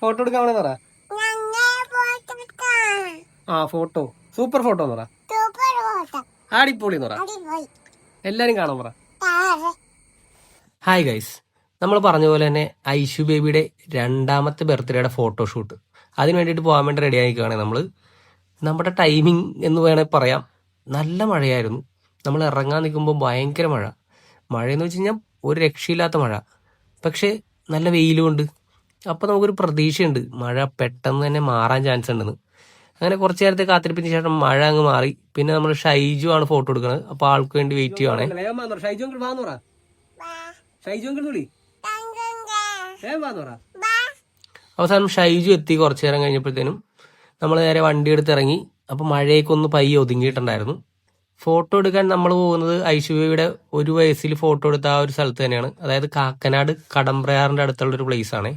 Photo എടുക്കാൻ പറ. ആ ഫോട്ടോ സൂപ്പർ ഫോട്ടോ എന്ന് പറ. അടിപൊളി എന്ന് പറ. എല്ലാരും കാണാൻ പറ. ഹായ് ഗൈസ്, നമ്മൾ പറഞ്ഞ പോലെ തന്നെ ഐഷു ബേബിയുടെ രണ്ടാമത്തെ ബർത്ത്ഡേയുടെ ഫോട്ടോഷൂട്ട് അതിന് വേണ്ടിയിട്ട് പോകാൻ വേണ്ടി റെഡി ആയിക്കുകയാണ് നമ്മൾ. നമ്മുടെ ടൈമിംഗ് എന്ന് വേണമെങ്കിൽ പറയാം. നല്ല മഴയായിരുന്നു. നമ്മൾ ഇറങ്ങാൻ നിൽക്കുമ്പോൾ ഭയങ്കര മഴയെന്ന് വെച്ച് കഴിഞ്ഞാൽ ഒരു രക്ഷയില്ലാത്ത മഴ. പക്ഷേ നല്ല വെയിലുമുണ്ട്. അപ്പോൾ നമുക്കൊരു പ്രതീക്ഷയുണ്ട് മഴ പെട്ടെന്ന് തന്നെ മാറാൻ ചാൻസ് ഉണ്ടെന്ന്. അങ്ങനെ കുറച്ച് നേരത്തെ കാത്തിരിപ്പിന് ശേഷം മഴ അങ്ങ് മാറി. പിന്നെ നമ്മൾ ഷൈജു ആണ് ഫോട്ടോ എടുക്കുന്നത്. അപ്പോൾ ആൾക്ക് വേണ്ടി വെയിറ്റ് ചെയ്യുവാണേ. അവസാനം ഷൈജു എത്തി. കുറച്ചു നേരം കഴിഞ്ഞപ്പോഴത്തേനും നമ്മൾ നേരെ വണ്ടി എടുത്ത് ഇറങ്ങി. അപ്പോൾ മഴയൊക്കെ പയ്യെ ഒതുങ്ങിയിട്ടുണ്ടായിരുന്നു. ഫോട്ടോ എടുക്കാൻ നമ്മൾ പോകുന്നത് ഐശ്വര്യയുടെ 1 വയസ്സിൽ ഫോട്ടോ എടുത്ത ആ ഒരു സ്ഥലത്ത് തന്നെയാണ്. അതായത് കാക്കനാട് കടമ്പ്രയാറിൻ്റെ അടുത്തുള്ള ഒരു പ്ലേസ് ആണ്.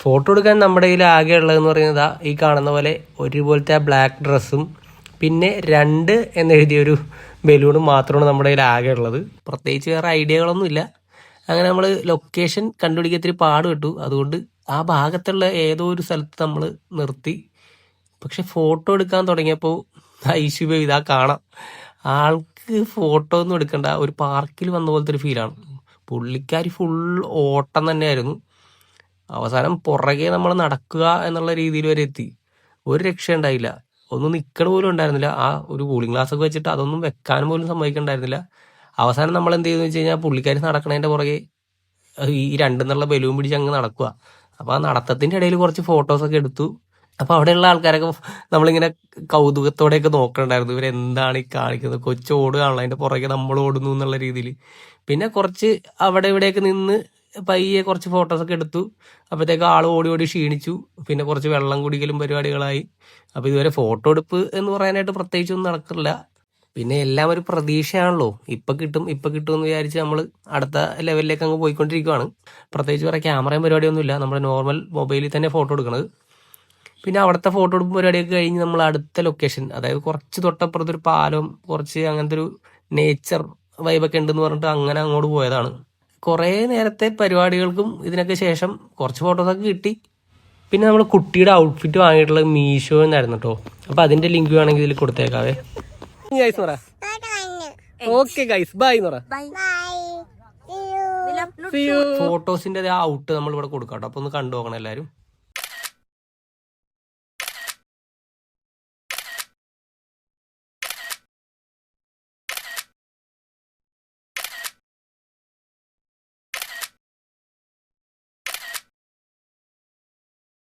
ഫോട്ടോ എടുക്കാൻ നമ്മുടെ കയ്യിൽ ആകെ ഉള്ളതെന്ന് പറയുന്നത് ഈ കാണുന്ന പോലെ ഒരുപോലത്തെ ആ ബ്ലാക്ക് ഡ്രസ്സും പിന്നെ 2 എന്നെഴുതിയൊരു ബലൂണും മാത്രമാണ് നമ്മുടെ കയ്യിൽ ആകെ ഉള്ളത്. പ്രത്യേകിച്ച് വേറെ ഐഡിയകളൊന്നും ഇല്ല. അങ്ങനെ നമ്മൾ ലൊക്കേഷൻ കണ്ടുപിടിക്കാൻ ഇത്തിരി പാട് കിട്ടു. അതുകൊണ്ട് ആ ഭാഗത്തുള്ള ഏതോ ഒരു സ്ഥലത്ത് നമ്മൾ നിർത്തി. പക്ഷെ ഫോട്ടോ എടുക്കാൻ തുടങ്ങിയപ്പോൾ ഐശ്വര്യ ഇതാ കാണാം. ആൾക്ക് ഫോട്ടോ ഒന്നും എടുക്കണ്ട, ഒരു പാർക്കിൽ വന്ന പോലത്തെ ഒരു ഫീലാണ്. പുള്ളിക്കാരി ഫുൾ ഓട്ടം തന്നെയായിരുന്നു. അവസാനം പുറകെ നമ്മൾ നടക്കുക എന്നുള്ള രീതിയിൽ വരെ എത്തി. ഒരു രക്ഷ ഉണ്ടായില്ല. ഒന്നും നിൽക്കണ പോലും ഉണ്ടായിരുന്നില്ല. ആ ഒരു കൂളിംഗ് ഗ്ലാസ് ഒക്കെ വെച്ചിട്ട് അതൊന്നും വെക്കാനും പോലും സമ്മതിക്കണ്ടായിരുന്നില്ല. അവസാനം നമ്മൾ എന്ത് ചെയ്തെന്ന് വെച്ച് കഴിഞ്ഞാൽ പുള്ളിക്കാരി നടക്കണതിൻ്റെ പുറകെ ഈ 2 എന്നുള്ള ബലൂൺ പിടിച്ച് അങ്ങ് നടക്കുക. അപ്പോൾ ആ നടത്തത്തിൻ്റെ ഇടയിൽ കുറച്ച് ഫോട്ടോസൊക്കെ എടുത്തു. അപ്പോൾ അവിടെയുള്ള ആൾക്കാരൊക്കെ നമ്മളിങ്ങനെ കൗതുകത്തോടെയൊക്കെ നോക്കണ്ടായിരുന്നു. ഇവരെന്താണ് ഈ കാണിക്കുന്നത്, കൊച്ചു ഓടുകയാണല്ലോ, അതിൻ്റെ പുറകെ നമ്മൾ ഓടുന്നു എന്നുള്ള രീതിയിൽ. പിന്നെ കുറച്ച് അവിടെ ഇവിടെയൊക്കെ നിന്ന് പയ്യെ കുറച്ച് ഫോട്ടോസൊക്കെ എടുത്തു. അപ്പോഴത്തേക്ക് ആൾ ഓടി ഓടി ക്ഷീണിച്ചു. പിന്നെ കുറച്ച് വെള്ളം കുടിക്കലും പരിപാടികളായി. അപ്പോൾ ഇതുവരെ ഫോട്ടോ എടുപ്പ് എന്ന് പറയാനായിട്ട് പ്രത്യേകിച്ചൊന്നും നടക്കില്ല. പിന്നെ എല്ലാം ഒരു പ്രതീക്ഷയാണല്ലോ. ഇപ്പം കിട്ടും എന്ന് വിചാരിച്ച് നമ്മൾ അടുത്ത ലെവലിലേക്ക് അങ്ങ് പോയിക്കൊണ്ടിരിക്കുകയാണ്. പ്രത്യേകിച്ച് വേറെ ക്യാമറയും പരിപാടിയൊന്നുമില്ല. നമ്മുടെ നോർമൽ മൊബൈലിൽ തന്നെ ഫോട്ടോ എടുക്കുന്നത്. പിന്നെ അവിടുത്തെ ഫോട്ടോ എടുപ്പ് പരിപാടിയൊക്കെ കഴിഞ്ഞ് നമ്മൾ അടുത്ത ലൊക്കേഷൻ, അതായത് കുറച്ച് തൊട്ടപ്പുറത്തൊരു പാലം, കുറച്ച് അങ്ങനത്തെ ഒരു നേച്ചർ വൈബൊക്കെ ഉണ്ടെന്ന് പറഞ്ഞിട്ട് അങ്ങനെ അങ്ങോട്ട് പോയതാണ്. കുറേ നേരത്തെ പരിപാടികൾക്കും ഇതിനൊക്കെ ശേഷം കുറച്ച് ഫോട്ടോസൊക്കെ കിട്ടി. പിന്നെ നമ്മൾ കുട്ടിയുടെ ഔട്ട്ഫിറ്റ് വാങ്ങിയിട്ടുള്ളത് മീഷോ എന്നായിരുന്നു കേട്ടോ. അപ്പോൾ അതിൻ്റെ ലിങ്ക് വേണമെങ്കിൽ ഇതിൽ കൊടുത്തേക്കാവേ. ഫോട്ടോസിന്റെ ആ ഔട്ട് നമ്മൾ ഇവിടെ കൊടുക്കാം കേട്ടോ. അപ്പോൾ ഒന്ന് കണ്ടു നോക്കണം എല്ലാവരും.